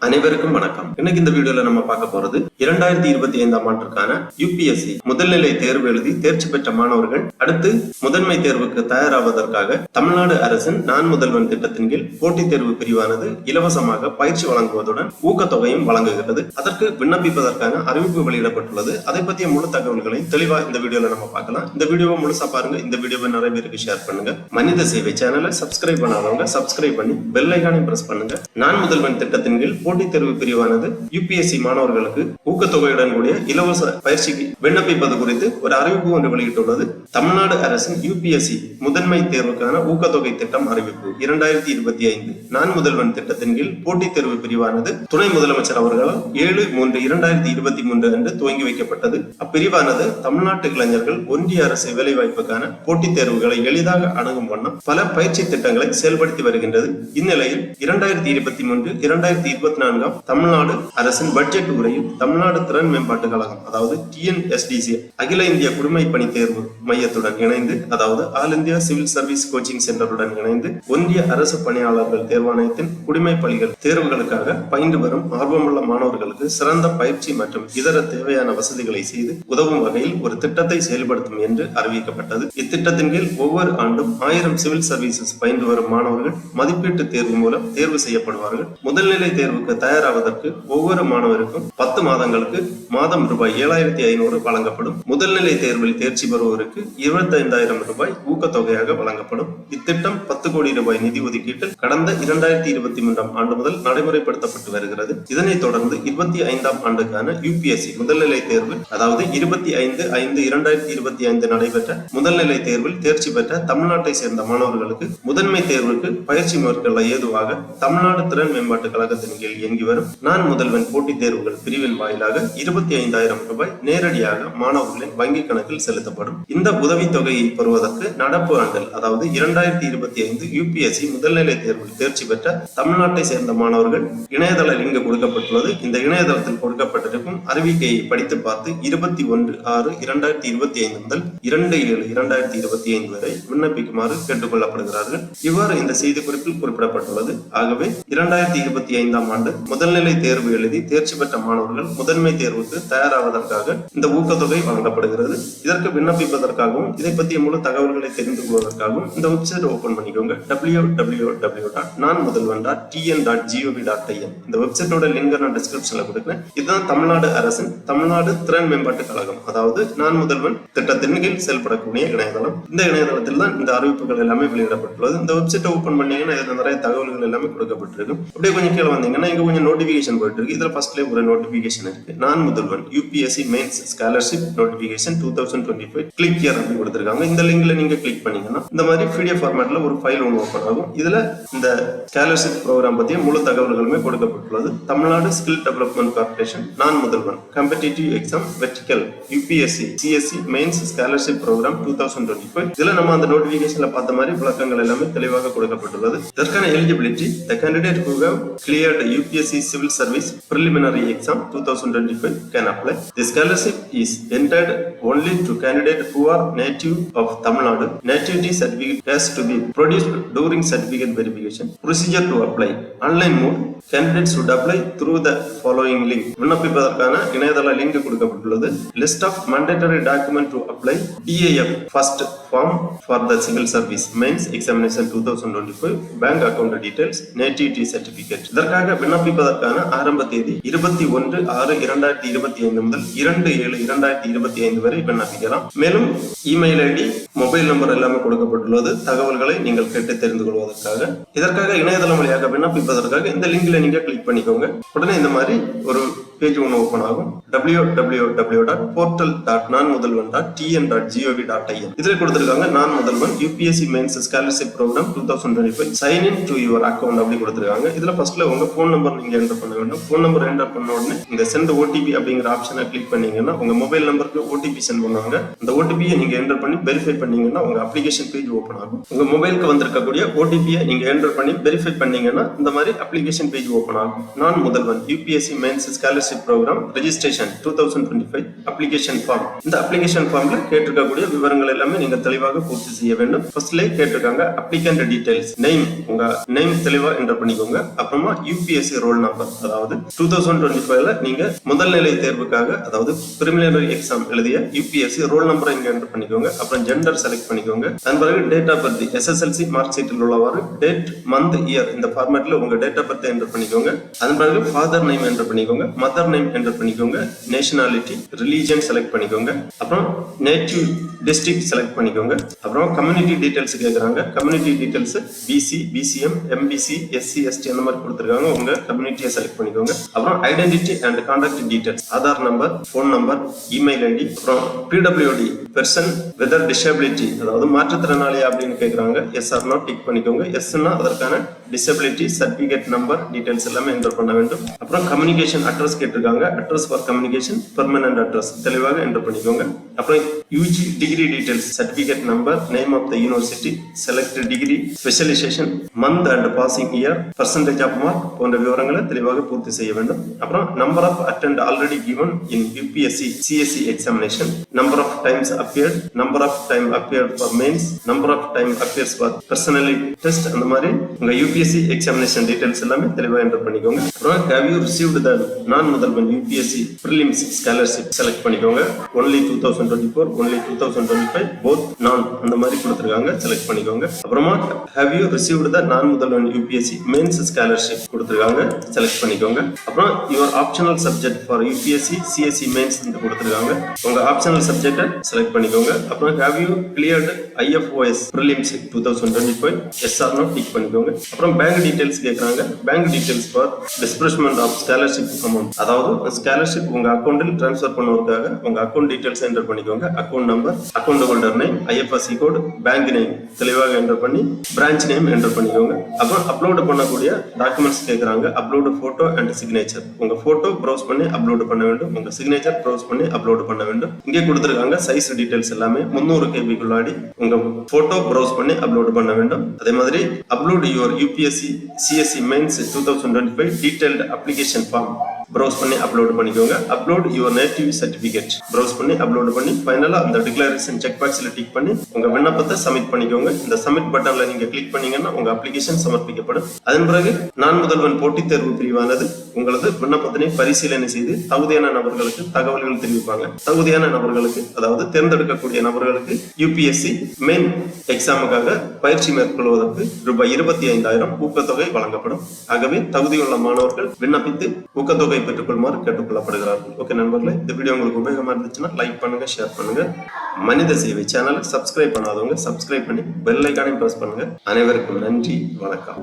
அனைவருக்கும் வணக்கம். இன்னைக்கு இந்த வீடியோல நம்ம பார்க்க போறது 2025 ஆண்டிற்கான யுபிஎஸ்சி முதல்நிலை தேர்வு எழுதி தேர்ச்சி பெற்ற மாணவர்கள் அடுத்து முதன்மை தேர்வுக்கு தயாராவதற்காக தமிழ்நாடு அரசின் நான் முதல்வன் திட்டத்தின் கீழ் போட்டித் தேர்வு பிரிவானது இலவசமாக பயிற்சி வழங்குவதுடன் ஊக்கத்தொகையும் வழங்குகிறது. அதற்கு விண்ணப்பிப்பதற்கான அறிவிப்பு வெளியிடப்பட்டுள்ளது. அதை பற்றிய முழு தகவல்களை தெளிவா இந்த வீடியோல நம்ம பார்க்கலாம். இந்த வீடியோவை முழுசா பாருங்க. இந்த வீடியோவை நிறைய பேருக்கு ஷேர் பண்ணுங்க. மனித சேவை சேனலை சப்ஸ்கிரைப் பண்ணாதவங்க சப்ஸ்கிரைப் பண்ணி பெல் ஐகானையும் பிரஸ் பண்ணுங்க. நான் முதல்வன் திட்டத்தின் கீழ் போட்டித் தேர்வு பிரிவானது யுபிஎஸ்சி மாணவர்களுக்கு ஊக்கத்தொகையுடன் கூடிய இலவச பயிற்சிக்கு விண்ணப்பிப்பது குறித்து ஒரு அறிவிப்பு ஒன்று வெளியிட்டுள்ளது. தமிழ்நாடு அரசின் யுபிஎஸ்சி முதன்மை தேர்வுக்கான ஊக்கத்தொகை திட்டம் அறிவிப்பு 2025 நான் முதல்வன் திட்டத்தின் கீழ் போட்டித் தேர்வு பிரிவானது துணை முதலமைச்சர் அவர்களால் 7/3/2023 அன்று துவங்கி வைக்கப்பட்டது. அப்பிரிவானது தமிழ்நாட்டு இளைஞர்கள் ஒன்றிய அரசு வேலைவாய்ப்புக்கான போட்டித் தேர்வுகளை எளிதாக அணுகும் வண்ணம் பல பயிற்சி திட்டங்களை செயல்படுத்தி வருகின்றது. இந்நிலையில் 2023-2024 தமிழ்நாடு அரசின் பட்ஜெட் உரையில் தமிழ்நாடு திறன் மேம்பாட்டு கழகம் அதாவது TNSDC அகில இந்திய குடிமை பணி தேர்வு மையத்துடன் இணைந்து அதாவது all India civil service coaching சென்டருடன் இணைந்து ஒன்றிய அரசு பணியாளர்கள் தேர்வாணையத்தின் குடிமை பணிகள் தேர்வுகளுக்காக பயின்று வரும் ஆர்வமுள்ள மாணவர்களுக்கு சிறந்த பயிற்சி மற்றும் இதர தேவையான வசதிகளை செய்து உதவும் வகையில் ஒரு திட்டத்தை செயல்படுத்தும் என்று அறிவிக்கப்பட்டது. இத்திட்டத்தின் கீழ் ஒவ்வொரு ஆண்டும் 1000 சிவில் சர்வீசஸ் பயின்று வரும் மாணவர்கள் மதிப்பீட்டு தேர்வு மூலம் தேர்வு செய்யப்படுவார்கள். முதல்நிலை தேர்வுக்கு தயாராவதற்கு ஒவ்வொரு மாணவருக்கும் 10 மாதங்களுக்கு மாதம் ரூபாய் 7500 வழங்கப்படும். முதல்நிலை தேர்வில் தேர்ச்சி பெறுவோருக்கு 25,000 ரூபாய் ஊக்கத்தொகையாக வழங்கப்படும். இத்திட்டம் 10 கோடி ரூபாய் நிதி ஒதுக்கீட்டில் கடந்த 2023 ஆண்டு முதல் நடைமுறைப்படுத்தப்பட்டு வருகிறது. இதனைத் தொடர்ந்து 25ஆம் ஆண்டுக்கான யுபிஎஸ்சி முதல்நிலை தேர்வு அதாவது 25/5/2025 நடைபெற்ற முதல்நிலை தேர்வில் தேர்ச்சி பெற்ற தமிழ்நாட்டை சேர்ந்த மாணவர்களுக்கு முதன்மை தேர்வுக்கு பயிற்சி மேற்கொள்ள ஏதுவாக தமிழ்நாடு திறன் மேம்பாட்டு கழகத்தின் கீழ் இயங்கி வரும் நான் முதல்வன் போட்டித் தேர்வுகள் பிரிவின் வாயிலாக 25,000 ரூபாய் நேரடியாக மாணவர்களின் வங்கிக் கணக்கில் செலுத்தப்படும். இந்த உதவித்தொகையை பெறுவதற்கு நடப்பு ஆண்டில் அதாவது 2025 யுபிஎஸ்சி முதல்நிலை தேர்வில் தேர்ச்சி பெற்ற தமிழ்நாட்டை சேர்ந்த மாணவர்கள் இணையதள லிங்க் கொடுக்கப்பட்டுள்ளது. இந்த இணையதளத்தில் கொடுக்கப்பட்டிருக்கும் அறிவிக்கையை படித்து பார்த்து 21/6/2025 முதல் 2/7/2025 வரை விண்ணப்பிக்குமாறு கேட்டுக் கொள்ளப்படுகிறார்கள். இவ்வாறு இந்த செய்தி குறிப்பில் குறிப்பிடப்பட்டுள்ளது. ஆகவே 2025ஆம் ஆண்டு முதல்நிலை தேர்வு எழுதி தேர்ச்சி பெற்ற மாணவர்கள் முதன்மை தேர்வுக்கு தயாராவதற்காக இந்த ஊக்கத்தொகை வழங்கப்படுகிறது. இதற்கு விண்ணப்பிப்பதற்காகவும் இதை பற்றிய முழு தகவல்களை தெரிந்து கொள்வதற்காகவும் இந்த வெப்சைட் ஓபன் பண்ணிக்கோங்க. www.nanmudalvan.tn.gov.in இந்த வெப்சைட்டோட லிங்க் நான் டிஸ்கிரிப்ஷன்ல கொடுக்கிறேன். இதுதான் தமிழ்நாடு அரசின் தமிழ்நாடு திறன் மேம்பாட்டு கழகம் அதாவது நான் முதல்வன் திட்டத்தின் கீழ் செயல்படக்கூடிய இணையதளம். இந்த இணையதளத்தில் தான் இந்த அறிவிப்புகள் எல்லாமே வெளியிடப்பட்டுள்ளது. இந்த வெப்சைட்டை ஓபன் பண்ணீங்கன்னா இதுல நிறைய தகவல்கள் எல்லாமே கொடுக்கப்பட்டிருக்கும். அப்படியே கொஞ்சம் கீழே வந்தீங்கன்னா இங்க கொஞ்சம் நோட்டிபிகேஷன் போயிட்டு இருக்கு. இதுல ஃபர்ஸ்ட்ல ஒரு நோட்டிபிகேஷன் இருக்கு. Naan Mudhalvan UPSC mains scholarship notification 2025 click here அப்படி கொடுத்திருக்காங்க. இந்த லிங்க்ல நீங்க கிளிக் பண்ணீங்கன்னா இந்த மாதிரி PDF ஃபார்மேட்ல ஒரு ஃபைல் ஒன்று ஓபன் ஆகும். இதுல இந்த ஸ்காலர்ஷிப் ப்ரோக்ராம் பத்திய முழு தகவல்களுமே கொடுக்கப்பட்டுள்ளது. Tamil Nadu skill development corporation Naan Mudhalvan competitive exam vertical UPSC CSC mains scholarship programme 2025 இதுல நம்ம அந்த நோட்டிபிகேஷன்ல பார்த்த மாதிரி விளக்கங்கள் எல்லாமே தெளிவாக கொடுக்கப்பட்டுள்ளது. இதற்கான eligibility the candidate who have cleared UPSC Civil Service Preliminary Exam 2025 can apply. The scholarship is entered only to candidates who are native of Tamil Nadu. Nativity certificate has to be produced during certificate verification. Procedure to apply online mode. Candidates should apply through the following link. விண்ணப்பிப்பதற்கான இணையதள link கொடுக்கப்பட்டுள்ளது. List of mandatory document to apply. DAF first form for the civil service mains examination 2025 bank account details nativity certificate. இதற்காக விண்ணப்பிப்பதற்கான ஆரம்ப தேதி 21/6/2025 முதல் 2/7/2025 வரை விண்ணப்பிக்கலாம். மேலும் இமெயில் ஐடி மொபைல் நம்பர் எல்லாமே கொடுக்கப்பட்டுள்ளது. தகவல்களை நீங்கள் கேட்டு தெரிந்து கொள்வதற்காக இதற்காக இணையதளம் வழியாக விண்ணப்பிப்பதற்காக இந்த லிங்க்ல நீங்க கிளிக் பண்ணிக்கோங்க. உடனே இந்த மாதிரி ஒரு பேஜ் ஒன்று ஓபன் ஆகும். www.portal.nanmudalvan.tn.gov.in இதுல கொடுத்திருக்காங்க Naan Mudhalvan UPSC mains scholarship programme 2025 sign in to your account அப்படி கொடுத்திருக்காங்க. இதுல ஃபர்ஸ்ட்ல உங்க போன் நம்பர் நீங்க என்டர் பண்ண வேண்டும். போன் நம்பர் என்டர் பண்ண உடனே இந்த சென்ட் ஓடிபி அப்படிங்கிற ஆப்ஷனை கிளிக் பண்ணீங்கன்னா உங்க மொபைல் நம்பருக்கு ஓடிபி சென்ட் பண்ணுவாங்க. அந்த ஓடிபியை நீங்க என்டர் பண்ணி வெரிஃபை பண்ணீங்கன்னா உங்க அப்ளிகேஷன் பேஜ் ஓபன் ஆகும். உங்க மொபைலுக்கு வந்திருக்கக்கூடிய ஓடிபியை நீங்க என்டர் பண்ணி வெரிஃபை பண்ணீங்கன்னா இந்த மாதிரி அப்ளிகேஷன் பேஜ் ஓபன் ஆகும். Naan Mudhalvan UPSC mains scholarship scholarship programme registration 2025 application form. இந்த அப்ளிகேஷன் ஃபார்ம்ல கேட்டிருக்கக்கூடிய விவரங்கள் எல்லாமே நீங்க தெளிவாக பூர்த்தி செய்ய வேண்டும். ஃபர்ஸ்ட்லேயே கேட்டிருக்காங்க அப்ளிகண்ட் டீடைல்ஸ், நேம், உங்க நேம் தெளிவா என்டர் பண்ணிக்கோங்க. அப்புறமா யூபிஎஸ்சி ரோல் நம்பர், அதாவது 2025ல நீங்க முதல் நிலை தேர்வுக்காக, அதாவது பிரிலிமினரி எக்ஸாம் எழுதிய யூபிஎஸ்சி ரோல் நம்பரை இங்க என்டர் பண்ணிக்கோங்க. அப்புறம் ஜெண்டர் செலக்ட் பண்ணிக்கோங்க. அதன் பிறகு date of birth, SSLC mark ஷீட்டில் உள்ளவாறு டேட், மந்த், இயர் இந்த ஃபார்மேட்ல உங்க டேட் ஆஃப் பர்த் என்டர் பண்ணிக்கோங்க. அதன் பிறகு ஃபாதர் நேம் என்டர் பண்ணிக்கோங்க, மதர் நேம் என்டர் பண்ணிக்கோங்க, நேஷனாலிட்டி, ரிலீஜன் செலக்ட் பண்ணிக்கோங்க. அப்புறம் நேட்டிவ் டிஸ்ட்ரிக்ட் செலக்ட் பண்ணிக்கோங்க. அப்புறம் கம்யூனிட்டி டீடைல்ஸ் கேட்கறாங்க. Community details BC, BCM, MBC, SC, ST அந்த மாதிரி கொடுத்துருக்காங்க. உங்க கம்யூனிட்டியை செலக்ட் பண்ணிக்கோங்க. அப்புறம் identity and contact details, Aadhaar number, phone number, email ID. அப்புறம் பிடபிள்யூடி பெர்சன் வித் டிசபிலிட்டி, அதாவது மாற்றுத்திறனாளி அப்படின்னு கேட்கறாங்க. எஸ் ஆர் நோ டிக் பண்ணிக்கோங்க. எஸ்னா அதற்கான டிசபிலிட்டி சர்டிபிகேட் நம்பர் டீடைல்ஸ் எல்லாமே என்டர் பண்ண வேண்டும். அப்புறம் கம்யூனிகேஷன் அட்ரஸ் கேட்டிருக்காங்க. Address for communication permanent address தெளிவாக என்டர் பண்ணிக்கோங்க. அப்புறம் UG degree details, certificate number, name of the university, select degree, specialisation, month and passing year, percentage of mark போன்ற விவரங்களை தெளிவாக பூர்த்தி செய்ய வேண்டும். அப்புறம் number of attend already given in UPSC CSE examination, number of times appeared, number of time appeared for mains, number of time appears for personality test, அந்த மாதிரி உங்க UPSC examination details எல்லாமே தெளிவாக என்டர் பண்ணிக்கோங்க. அப்புறம் have you received the நான் முதல்வன் UPSC prelims scholarship select பண்ணிக்கோங்க. only 2024, only 2025, both நான் அந்த மாதிரி கொடுத்துருக்காங்க, செலக்ட் பண்ணிக்கோங்க. அப்புறமா have you received the நான் முதல்வன் UPSC mains scholarship கொடுத்துருக்காங்க, செலக்ட் பண்ணிக்கோங்க. அப்புறம் your optional subject for UPSC CSE mains கொடுத்துருக்காங்க. உங்க ஆப்ஷனல் சப்ஜெக்டை செலக்ட் பண்ணிக்கோங்க. அப்புறம் have you cleared IFOS prelims 2025, yes or no tick பண்ணிக்கோங்க. அப்புறம் பேங்க் டீடைல்ஸ் கேட்கறாங்க. Bank details for disbursement of scholarship amount, அதாவது ஸ்காலர்ஷிப் உங்க அக்கௌண்ட்டில் டிரான்ஸ்ஃபர் பண்ணுவதற்காக உங்க அக்கௌண்ட் டீடைல்ஸ் என்டர் பண்ணிக்கோங்க. Account number, account holder name, IFSC code, bank name தெளிவாக என்டர் பண்ணி பிரான்ச் நேம் என்டர் பண்ணிக்கோங்க. அப்புறம் அப்லோட் பண்ணக்கூடிய டாக்குமெண்ட்ஸ் கேட்கறாங்க. அப்லோடு போட்டோ அண்ட் சிக்னேச்சர், உங்க போட்டோ ப்ரௌஸ் பண்ணி அப்லோட் பண்ண வேண்டும். உங்க சிக்னேச்சர் ப்ரௌஸ் பண்ணி அப்லோட் பண்ண வேண்டும். இங்கே கொடுத்திருக்காங்க சைஸ் டீடைல்ஸ் எல்லாமே 300 KB குள்ளாடி உங்க போட்டோ ப்ரௌஸ் பண்ணி அப்லோட் பண்ண வேண்டும். அதே மாதிரி upload your UPSC CSE mains 2025 detailed application form browse பண்ணி அப்லோட் பண்ணிக்கோங்க. Upload your native certificate browse பண்ணி அப்லோட் பண்ணி ஃபைனலா அந்த டிக்ளரேஷன் செக் பாக்ஸ்ல டிக் பண்ணி உங்க விண்ணப்பத்தை சப்மிட் பண்ணிக்கோங்க. இந்த சப்மிட் பட்டன்ல நீங்க கிளிக் பண்ணீங்கன்னா உங்க அப்ளிகேஷன் சமர்ப்பிக்கப்படும். அதன் பிறகு நான் முதல்வன் போட்டித் தேர்வு பிரிவானது உங்களது விண்ணப்பத்தினை பரிசீலனை செய்து தகுதியான நபர்களுக்கு தகவல்கள் தெரிவிப்பாங்க. தகுதியான நபர்களுக்கு, அதாவது தேர்ந்தெடுக்கக்கூடிய நபர்களுக்கு UPSC மெயின் எக்ஸாமுக்காக பயிற்சி மேற்கொள்வதற்கு ரூபாய் 25,000 ஊக்கத்தொகை வழங்கப்படும். ஆகவே தகுதியுள்ள மாணவர்கள் விண்ணப்பித்து ஊக்கத்தொகை பெற்றுக் கொள்ளுமாறு கேட்டுக்கொள்ளப்படுகிறார்கள். ஓகே நண்பர்களே, இந்த வீடியோ உங்களுக்கு உபயோகமா இருந்துச்சுன்னா லைக் பண்ணுங்க, ஷேர் பண்ணுங்க. மனித சேவை சேனலுக்கு சப்ஸ்கிரைப் பண்ணாதவங்க சப்ஸ்கிரைப் பண்ணி பெல் ஐகானையும் பிரஸ் பண்ணுங்க. அனைவருக்கும் நன்றி, வணக்கம்.